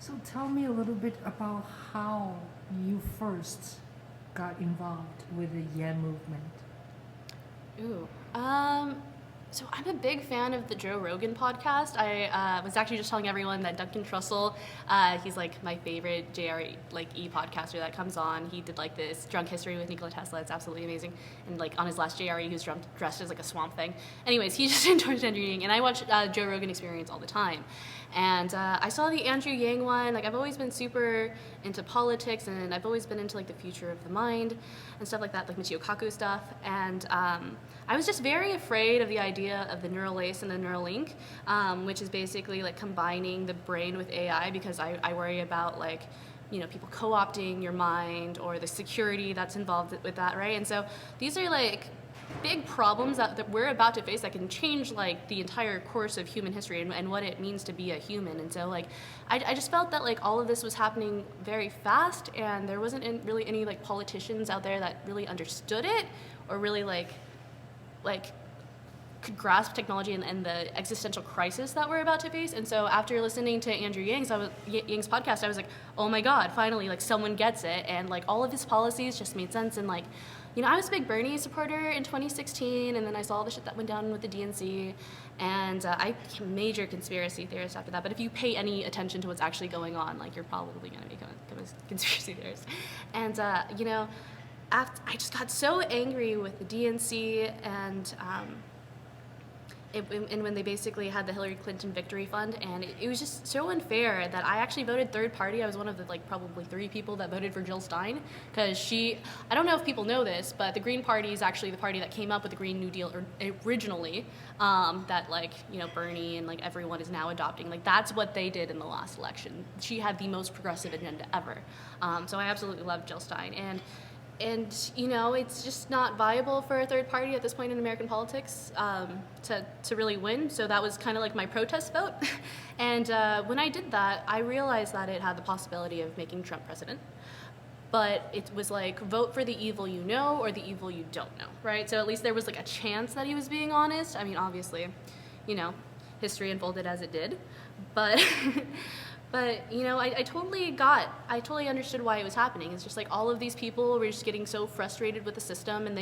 So tell me a little bit about how you first got involved with the Yen movement. Ooh. So I'm a big fan of the Joe Rogan podcast. I was actually just telling everyone that Duncan Trussell, he's like my favorite JRE like podcaster that comes on. He did like this drunk history with Nikola Tesla. It's absolutely amazing. And like on his last JRE, he was dressed as like a swamp thing. Anyways, he just enjoys Andrew Yang, and I watch Joe Rogan Experience all the time. And I saw the Andrew Yang one. Like I've always been super into politics, and I've always been into like the future of the mind and stuff like that, like Michio Kaku stuff. And I was just very afraid of the idea of the neural lace and the neural link, which is basically like combining the brain with AI, because I worry about like, you know, people co-opting your mind or the security that's involved with that, right? And so these are like big problems that we're about to face that can change like the entire course of human history and what it means to be a human. And so like I just felt that like all of this was happening very fast, and there wasn't really any like politicians out there that really understood it or really like could grasp technology and the existential crisis that we're about to face. And so after listening to Andrew Yang's podcast, I was like, oh my God, finally, like someone gets it. And like all of his policies just made sense. And like, you know, I was a big Bernie supporter in 2016, and then I saw all the shit that went down with the DNC, and I became a major conspiracy theorist after that. But if you pay any attention to what's actually going on, like you're probably going to become a conspiracy theorist. And, you know, I just got so angry with the DNC and when they basically had the Hillary Clinton Victory Fund, and it was just so unfair that I actually voted third party. I was one of the like probably 3 people that voted for Jill Stein, because I don't know if people know this, but the Green Party is actually the party that came up with the Green New Deal originally, that like, you know, Bernie and like everyone is now adopting. Like that's what they did in the last election. She had the most progressive agenda ever. So I absolutely love Jill Stein. And you know, it's just not viable for a third party at this point in American politics to really win. So that was kind of like my protest vote. And when I did that, I realized that it had the possibility of making Trump president. But it was like, vote for the evil you know or the evil you don't know, right? So at least there was like a chance that he was being honest. I mean, obviously, you know, history unfolded as it did. But But, you know, I totally understood why it was happening. It's just like all of these people were just getting so frustrated with the system, and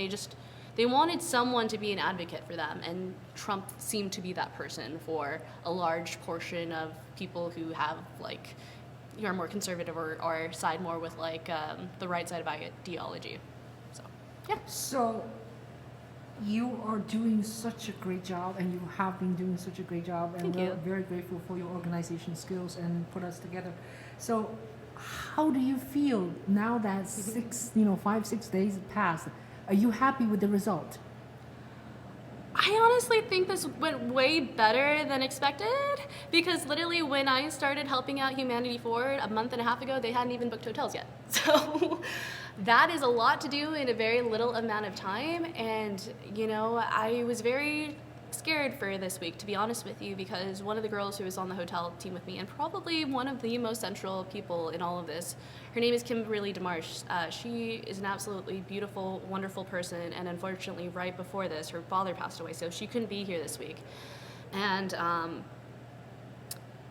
they wanted someone to be an advocate for them. And Trump seemed to be that person for a large portion of people who have like, who are more conservative or side more with like the right side of ideology. So, yeah. So you are doing such a great job, and you have been doing such a great job, and Thank we're you. very grateful for your organization skills and put us together. So how do you feel now that 5-6 days have passed? Are you happy with the result? I honestly think this went way better than expected, because literally when I started helping out Humanity Forward a month and a half ago, they hadn't even booked hotels yet. So that is a lot to do in a very little amount of time. And, you know, I was very scared for this week, to be honest with you, because one of the girls who was on the hotel team with me, and probably one of the most central people in all of this, her name is Kimberly DeMarche. She is an absolutely beautiful, wonderful person, and unfortunately right before this, her father passed away, so she couldn't be here this week. And,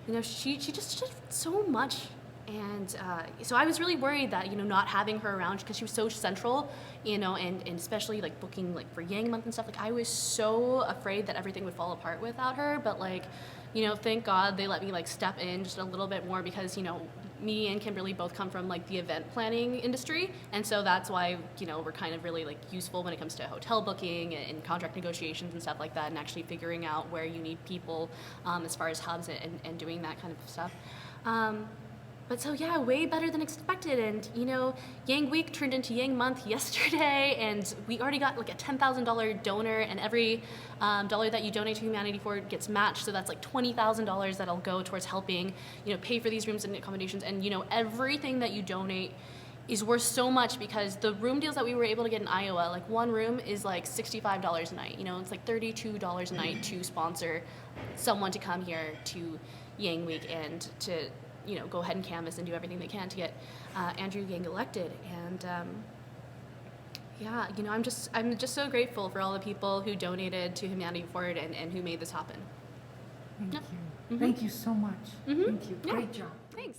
you know, she just did so much. And so I was really worried that, you know, not having her around, because she was so central, you know, and especially like booking like for Yang Month and stuff, like I was so afraid that everything would fall apart without her. But like, you know, thank God they let me like step in just a little bit more, because, you know, me and Kimberly both come from like the event planning industry, and so that's why, you know, we're kind of really like useful when it comes to hotel booking and contract negotiations and stuff like that, and actually figuring out where you need people as far as hubs and doing that kind of stuff. But so yeah, way better than expected. And you know, Yang Week turned into Yang Month yesterday, and we already got like a $10,000 donor, and every dollar that you donate to Humanity Forward gets matched. So that's like $20,000 that'll go towards helping, you know, pay for these rooms and accommodations. And you know, everything that you donate is worth so much, because the room deals that we were able to get in Iowa, like one room is like $65 a night. You know, it's like $32 a night to sponsor someone to come here to Yang Week and to, you know, go ahead and canvas and do everything they can to get Andrew Yang elected. And yeah, you know, I'm just so grateful for all the people who donated to Humanity Forward and who made this happen. Thank Yep. you. Thank you so much. Thank you. Yeah. Great job. Thanks.